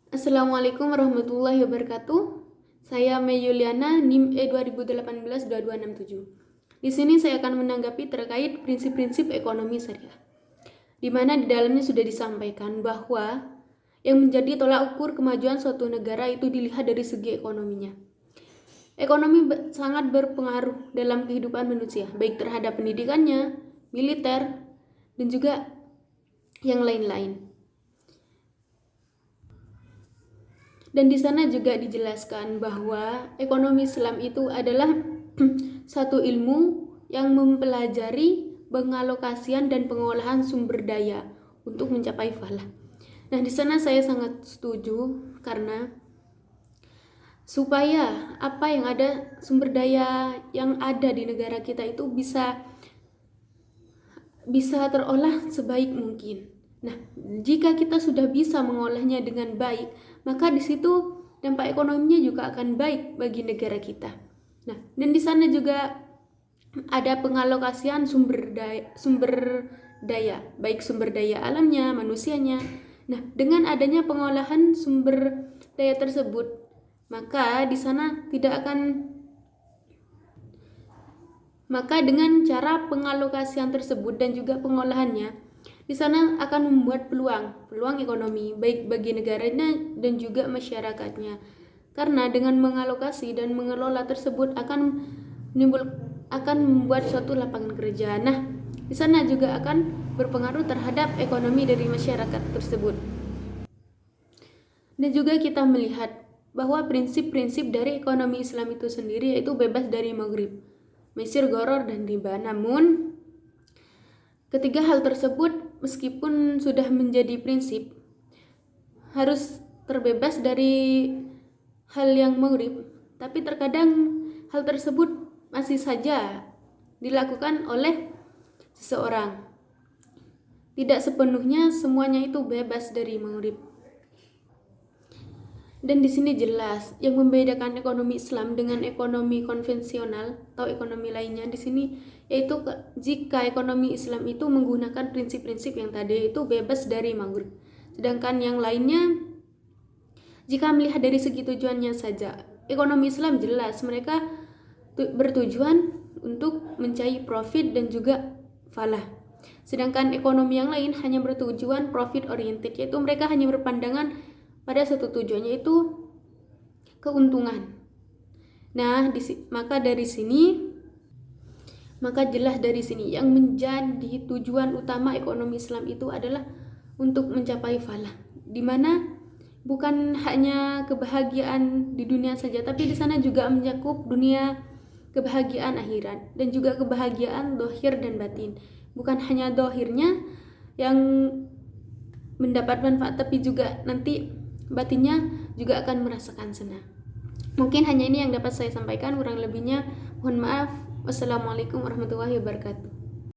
Assalamualaikum warahmatullahi wabarakatuh. Saya Mei Yuliana, NIM E2018-2267. Di sini saya akan menanggapi terkait prinsip-prinsip ekonomi syariah, di mana di dalamnya sudah disampaikan bahwa yang menjadi tolak ukur kemajuan suatu negara itu dilihat dari segi ekonominya. Ekonomi sangat berpengaruh dalam kehidupan manusia, baik terhadap pendidikannya, militer, dan juga yang lain-lain. Dan di sana juga dijelaskan bahwa ekonomi Islam itu adalah satu ilmu yang mempelajari pengalokasian dan pengolahan sumber daya untuk mencapai falah. Nah, di sana saya sangat setuju karena supaya apa yang ada sumber daya yang ada di negara kita itu bisa terolah sebaik mungkin. Nah, jika kita sudah bisa mengolahnya dengan baik, maka di situ dampak ekonominya juga akan baik bagi negara kita. Nah, dan di sana juga ada pengalokasian sumber daya, baik sumber daya alamnya, manusianya. Nah, dengan adanya pengolahan sumber daya tersebut, maka di sana dengan cara pengalokasian tersebut dan juga pengolahannya, di sana akan membuat peluang ekonomi baik bagi negaranya dan juga masyarakatnya. Karena dengan mengalokasi dan mengelola tersebut akan membuat suatu lapangan kerja. Nah, di sana juga akan berpengaruh terhadap ekonomi dari masyarakat tersebut. Dan juga kita melihat bahwa prinsip-prinsip dari ekonomi Islam itu sendiri yaitu bebas dari maghrib, mesir, goror, dan riba. Namun, ketiga hal tersebut meskipun sudah menjadi prinsip, harus terbebas dari hal yang maghrib, tapi terkadang hal tersebut masih saja dilakukan oleh seseorang. Tidak sepenuhnya semuanya itu bebas dari maghrib. Dan di sini jelas yang membedakan ekonomi Islam dengan ekonomi konvensional atau ekonomi lainnya di sini yaitu jika ekonomi Islam itu menggunakan prinsip-prinsip yang tadi itu bebas dari maghrib. Sedangkan yang lainnya jika melihat dari segi tujuannya saja, ekonomi Islam jelas mereka bertujuan untuk mencari profit dan juga falah. Sedangkan ekonomi yang lain hanya bertujuan profit oriented, yaitu mereka hanya berpandangan pada satu tujuan yaitu keuntungan. Nah, maka jelas dari sini yang menjadi tujuan utama ekonomi Islam itu adalah untuk mencapai falah, di mana bukan hanya kebahagiaan di dunia saja, tapi di sana juga mencakup dunia kebahagiaan akhirat dan juga kebahagiaan dohir dan batin. Bukan hanya dohirnya yang mendapat manfaat, tapi juga nanti batinnya juga akan merasakan senang. Mungkin hanya ini yang dapat saya sampaikan, kurang lebihnya mohon maaf. Wassalamualaikum warahmatullahi wabarakatuh.